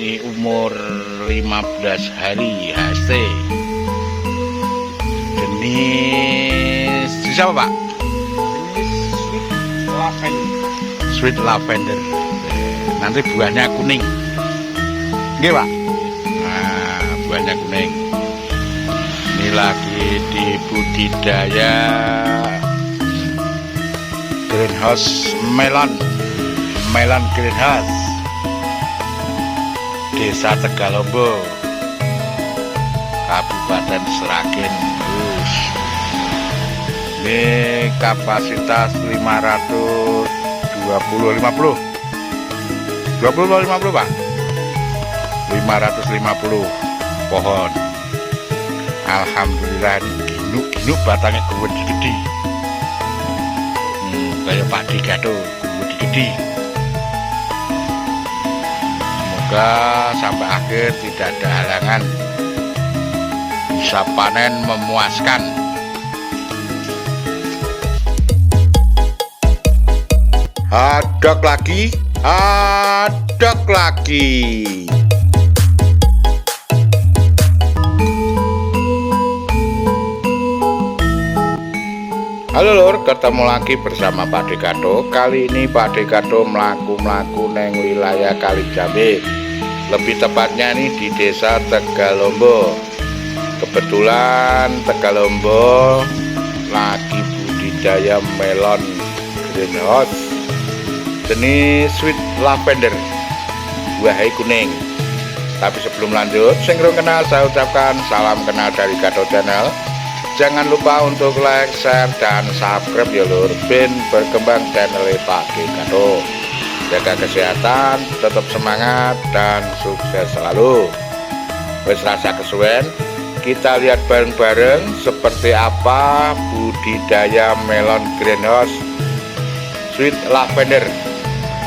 Ini umur 15 hari HST. Jenis siapa Pak? Jenis Sweet lavender. Nanti buahnya kuning. Nggih Pak? Nah, buahnya kuning. Ini lagi di budidaya greenhouse melon greenhouse, Desa Tegalombo, Kabupaten Sragen. Ini kapasitas 50 Pak, 550 pohon. Alhamdulillah ini ginu batangnya gede-gede, kayak padi gato gede-gede. Semoga sampai akhir tidak ada halangan, bisa panen memuaskan. Hadok lagi. Halo lur, ketemu lagi bersama Pak Dekato. Kali ini Pak Dekato melaku neng wilayah Kalijambe, lebih tepatnya nih di Desa Tegalombo. Kebetulan Tegalombo lagi budidaya melon greenhouse jenis sweet lavender, buahnya kuning. Tapi sebelum lanjut, sing belum kenal saya ucapkan salam kenal dari Gato Channel. Jangan lupa untuk like, share, dan subscribe ya lur, ben berkembang channel Pak Dekato. Jaga kesehatan, tetap semangat, dan sukses selalu. Wes rasa kesuwen, kita lihat bareng-bareng seperti apa budidaya melon greenhouse sweet lavender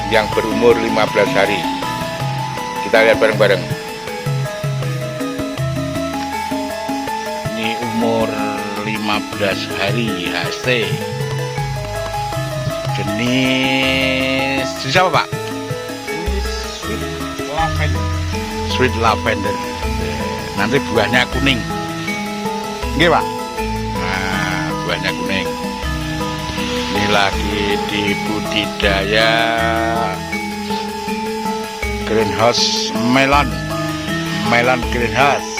yang berumur 15 hari. Kita lihat bareng-bareng. Ini umur 15 hari HST. Jenis siapa Pak? Jenis lavender. Sweet lavender. Nanti buahnya kuning. Nggih Pak? Nah, buahnya kuning. Ini lagi di budidaya greenhouse melon greenhouse,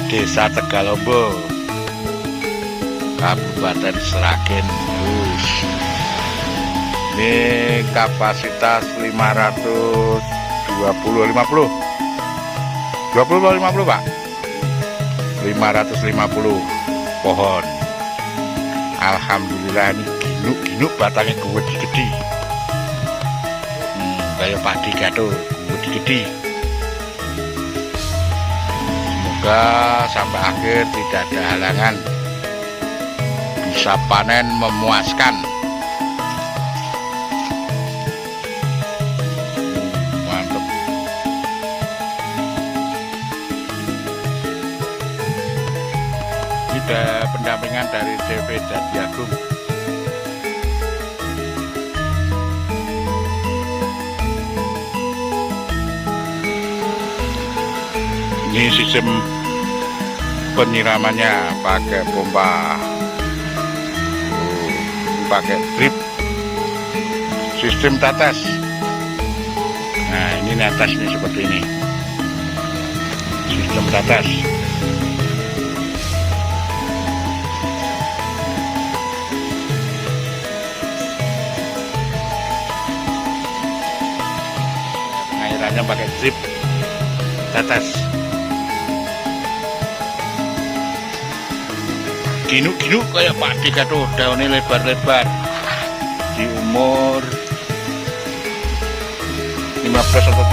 Desa Tegalombo, Kabupaten Sragen. Ini kapasitas 50 Pak, 550 pohon. Alhamdulillah ini ginu batangnya gede-gede, kayak padi gato gede-gede. Semoga sampai akhir tidak ada halangan, bisa panen memuaskan. Mantap. Ini ada pendampingan dari CV Jatiagung. Ini sistem penyiramannya pakai pompa, pakai drip, sistem tetes. Nah ini netesnya seperti ini, sistem tetes. Pengairannya pakai drip tetes. Ginu kayak Pak Dekato, daunnya lebar-lebar. Di umur 15 atau